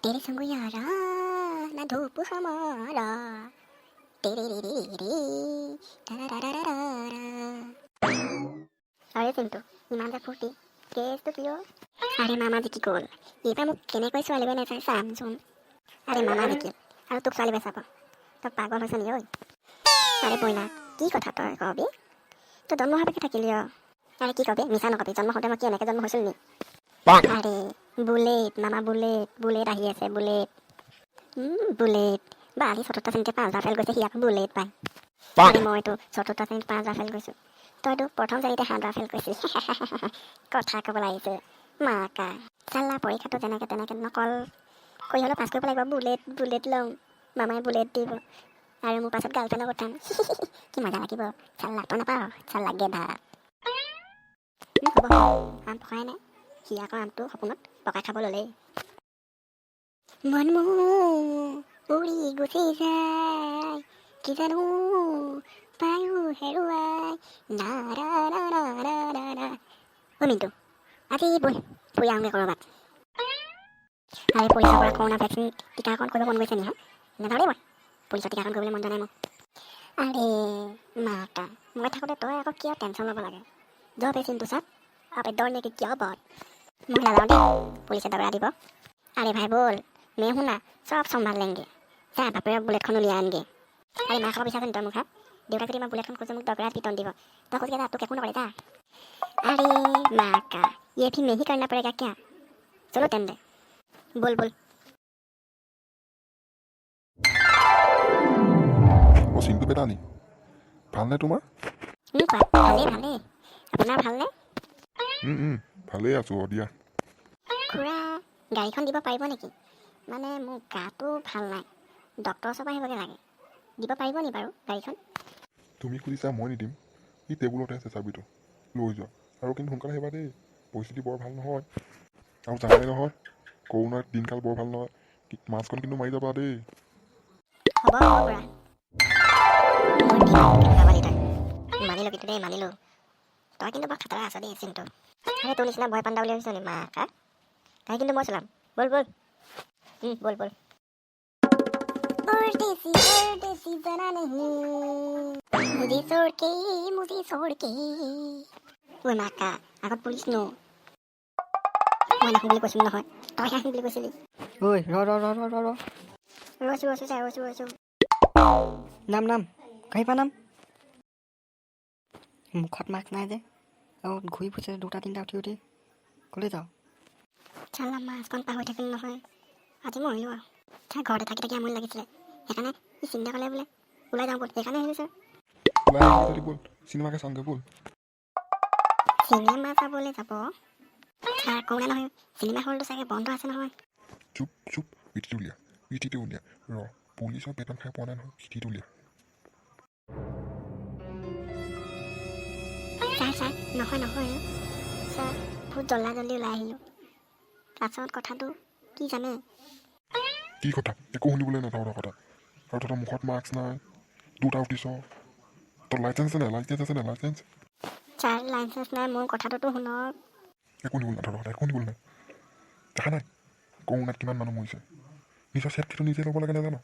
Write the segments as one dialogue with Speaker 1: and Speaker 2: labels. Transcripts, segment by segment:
Speaker 1: तेरे संग यारा ना धूप हमारा तेरे रे रे रे আৰে চিন্তু ইমান যে ফূৰ্তি কেছটো কিয় আৰে মামা জিকি গ'ল এইবাৰ মোক কেনেকৈ ছোৱালী বাই নাচাই চামচোন আৰে মামা জিকিল আৰু তোক ছোৱালী বাই চাব তই পাগল হৈছে নি ঐ আৰে বইনা কি কথা তই কবি তই জন্ম হোৱালৈকে থাকিলি আৰে কি কবি মিছা নকবি জন্ম হওঁতে মই কি এনেকৈ জন্ম হৈছিল নি আৰে বুলেট মামা বুলেট বুলেট আহি আছে বুলেট বুলেট বা আজি চতুৰ্থ শ্ৰেণীতে 5,000 ফেল গৈছে সি আকৌ বুলেট পায় আৰে মইতো চতুৰ্থ শ্ৰেণীত 5,000 ফেল গৈছোঁ তইতো প্ৰথম শ্ৰেণীতে 100 ফেল কৰিছিল কথা ক'ব লাগিছে মাকা চাল্লা পৰীক্ষাটো যেনেকৈ তেনেকৈ নকল কৰি হ'লেও পাছ কৰিব লাগিব বুলেট বুলেট ল'ম মামাই বুলেট দিব আৰু মোৰ পাছত গাৰ্লফ্ৰেণ্ডক উঠাম কি মজা লাগিব চাল্লা তই নাপাওঁ চাল্লা গেধা হ'ব আম পকাই নাই সি আকৌ আমটো সপোনত পকাই খাব ল'লেই মন উৰি গুচি যায় কি জানো পায়ো হেৰুৱাই নাৰা নাৰা নাৰা নাৰা অ' মিণ্টু আজি ব'ল ফুৰি আহোঁগৈ ক'ৰবাত আৰে পুলিচৰ পৰা কৰোণা ভেকচিন টীকাকৰণ কৰিব মন গৈছে নি হা নাযাওঁ দেই মই পুলিচৰ টীকাকৰণ কৰিবলৈ মন যোৱা নাই মোক আৰে মাতা মই থাকোঁতে তই আকৌ কিয় টেনশ্যন ল'ব লাগে য বে চিন্তু চাপ আপে दौड़ने की क्या बात मैं नाजाऊँ दे पुलिस दबा दी अरे भाई बोल मैं हूँ ना सब संभाल लेंगे जा बापेर बुलेटखन उलियाई आनगे अरे मार खाब বিচাৰিছে তই মোক হা দেউতাক যদি মই বুলেটখন খোজো মোক দগৰা পিটন দিব তই খোজকে যা তোক একো নকৰে যা अरे माँ का ये भी मैं ही करना पड़ेगा क्या चलो तेंदे बोल बोल
Speaker 2: ও চিন্তু বেদানি ভালনে তোমাৰ
Speaker 1: ভালে ভালে আপোনাৰ ভালনে
Speaker 2: ভালেই আছোঁ দিয়া
Speaker 1: খুৰা গাড়ীখন দিব পাৰিব নেকি মানে মোৰ গাটো ভাল নাই ডক্টৰৰ ওচৰ আহিবগৈ লাগে দিব পাৰিব নি বাৰু গাড়ীখন
Speaker 2: তুমি খুজিছা মই নিদিম ই টেবুলতে আছে চাবিটো লৈ যোৱা আৰু কিন্তু সোনকালে আহিবা দেই পৰিস্থিতি বৰ ভাল নহয় আৰু জানাই নহয় কৰোণাৰ দিনকাল বৰ ভাল নহয় মাছখন কিন্তু মাৰি যাবা দেই
Speaker 1: হ'ব খুৰা মানিলো কিন্তু দেই মানিলো তই কিন্তু বৰ খাতৰা আছ দেই চিন্তু আৰে তোৰ নিচিনা ভয় পাণ্ডা বুলি ভাবিছ নি মা কা তাই কিন্তু মই চলাম বল বল বল বল परदेसी बना नहीं मुझे छोड़ के ঐ মাকা আগত পুলিচ নো মই নাহো বুলি কৈছিলো নহয় তই আহিম বুলি কৈছিলি
Speaker 3: ঐ
Speaker 1: ৰৈছো
Speaker 3: নাম কাহিপা নাম মুখত মাস্ক নাই যে আৰু ঘূৰি ফুৰিছে 2-3টা উঠি ক'লৈ যাওঁ
Speaker 1: চাল্লা মাছখন পাহৰি থাকিল নহয় আজি মৰিলো আৰু তাই ঘৰতে থাকি থাকি আমনি লাগিছিলে সেইকাৰণে ই চিন্তা কৰিলে বোলে ওলাই যাওঁ ব'ল সেইকাৰণে আহিলোঁ ছাৰ
Speaker 2: ওলাই আহিবা যদি ব'ল চিনেমাকে চাওঁগৈ ব'ল
Speaker 1: চিনেমা চাবলৈ যাব ছাৰ কৰোণা নহয় চিনেমা হলটো চাগে বন্ধ আছে নহয়
Speaker 2: চুপ পিঠিটো উলিয়া ৰ পুলিচৰ বেতন খাই পোৱা নাই নহয় পিঠিটো উলিয়া
Speaker 1: ছাৰ নহয় ছাৰ বহুত জল্দি ওলাই আহিলোঁ পাছত কথাটো কি জানে
Speaker 2: কি কথা একো শুনিবলৈ নাথাওঁ কথা আৰু তহঁতৰ মুখত মাস্ক নাই 2টা উঠিছ তোৰ লাইচেঞ্চ আছে নাই লাইচেঞ্চ
Speaker 1: ছাৰ লাইচেঞ্চ নাই মোৰ কথাটোতো শুনক
Speaker 2: একো নিবলৈ নাথাওঁ একো নিবলৈ নাই দেখা নাই কৰোণাত কিমান মানুহ মৰিছে নিজৰ চেফটিটো নিজে ল'ব লাগে নাজানো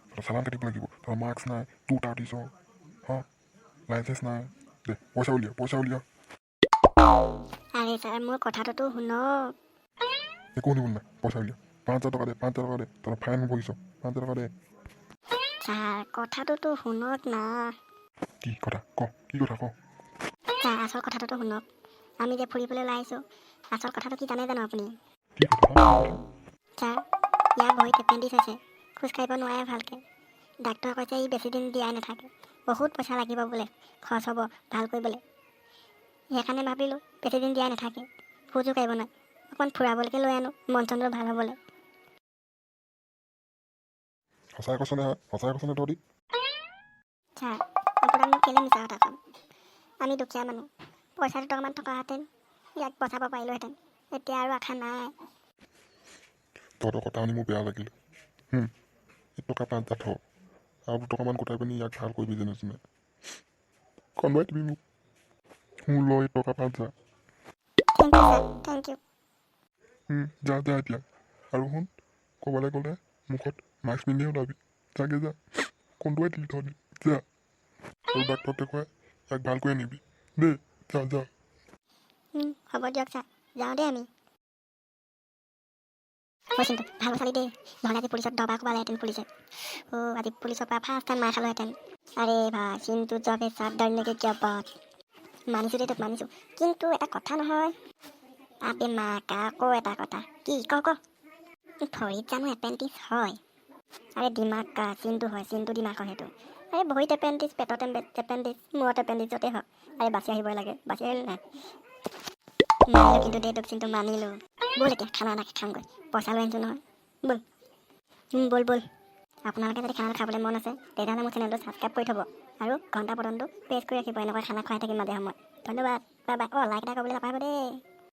Speaker 2: তহঁতৰ চালান কাটিব লাগিব তহঁতৰ মাস্ক নাই 2টা উঠিছ লাইচেঞ্চ নাই দে পইচা উলিয়া
Speaker 1: আৰে ছাৰ মোৰ কথাটোতো শুনক
Speaker 2: একো শুনিবলৈ নাই পইচা উলিয়া 5,000 টকা দে তহঁতৰ ফাইন ভৰিছ 5,000 টকা দে
Speaker 1: ছাৰ কথাটোতো শুনক না
Speaker 2: কি কথা ক
Speaker 1: ছাৰ আচল কথাটোতো শুনক আমি যে ফুৰিবলৈ ওলাই আহিছোঁ আচল কথাটো কি জানে জানো আপুনি
Speaker 2: কি কথা
Speaker 1: ছাৰ ইয়াৰ ভৰিত এপেণ্ডিছ আছে খোজকাঢ়িব নোৱাৰে ভালকৈ ডাক্তৰে কৈছে ই বেছি দিন দিয়াই নাথাকে বহুত পইচা লাগিব বোলে খৰচ হ'ব ভাল কৰিবলৈ সেইকাৰণে ভাবিলোঁ বেছি দিন দিয়াই নাথাকে খোজো কাঢ়িব নোৱাৰে অকণ ফুৰাবলৈকে লৈ আনো মন চনটো ভাল হ'বলৈ
Speaker 2: সঁচাই কৈছনে তহঁতি
Speaker 1: ছাৰ আপোনাক মই কেলৈ মিছা কথা ক'ম আমি দুখীয়া মানুহ পইচা 2 টকামান থকাহেঁতেন ইয়াক বচাব পাৰিলোহেঁতেন এতিয়া আৰু আশা নাই
Speaker 2: তহঁতৰ কথা শুনি মোৰ বেয়া লাগিল 1 টকা 5,000 থ আৰু 2 টকামান গোটাই পিনি ইয়াক ভাল কৰিবি যেনে তেনে কন্দুৱাই দিবি মোক মোৰ লৈ 1 টকা 5,000
Speaker 1: থেংক ইউ
Speaker 2: যা এতিয়া আৰু শুন ক'বলৈ গ'লে মুখত মাস্ক পিন্ধিয়ে ওলাবি যাগে যা কোনটোৱে দিলি থৈ দিলি যা আৰু ডাক্তৰক দেখুৱাই ইয়াক ভালকৈ আনিবি দেই যা যা
Speaker 1: হ'ব দিয়ক ছাৰ যাওঁ দেই আমি চিন্তু ভাল চালি দেই নহ'লে আজি পুলিচত দবা কোবালেহেঁতেন পুলিচে আজি পুলিচৰ পৰা ফাৰ্ষ্ট টাইম মাৰ খালোহেঁতেন আৰে ভাই চিন্তু জবে চাপ ডাইনেকে কিয় বাট মানিছোঁ দেই তোক মানিছোঁ কিন্তু এটা কথা নহয় আবে মাকা আকৌ এটা কথা কি ক ভৰিত জানো এপেণ্ডিক্স হয় আৰে দিমাগ কা চিন্তু হয় চিন্তু দিমাগৰ সেইটো আৰে ভৰিত এপেণ্ডিক্স পেটত এপেণ্ডিক্স মূৰত এপেণ্ডিক্স য'তে হওক আৰে বাচি আহিবই লাগে বাচি আহিলোঁ নাই মানিলোঁ কিন্তু দেই তোক চিন্তু মানিলোঁ ব'ল এতিয়া খানা এটাকে খামগৈ পইচা লৈ আনিছোঁ নহয় ব'ল আপোনালোকে যদি খানা খাবলৈ মন আছে তেতিয়াহ'লে মোৰ চেনেলটো ছাবস্ক্ৰাইব কৰি থ'ব আৰু ঘণ্টা বটনটো প্ৰেছ কৰি ৰাখিব এনেকুৱা খানা খুৱাই থাকিম মাজে সময় ধন্যবাদ বাই বাই লাইক এটা কৰিবলৈ নাপাহৰিব দেই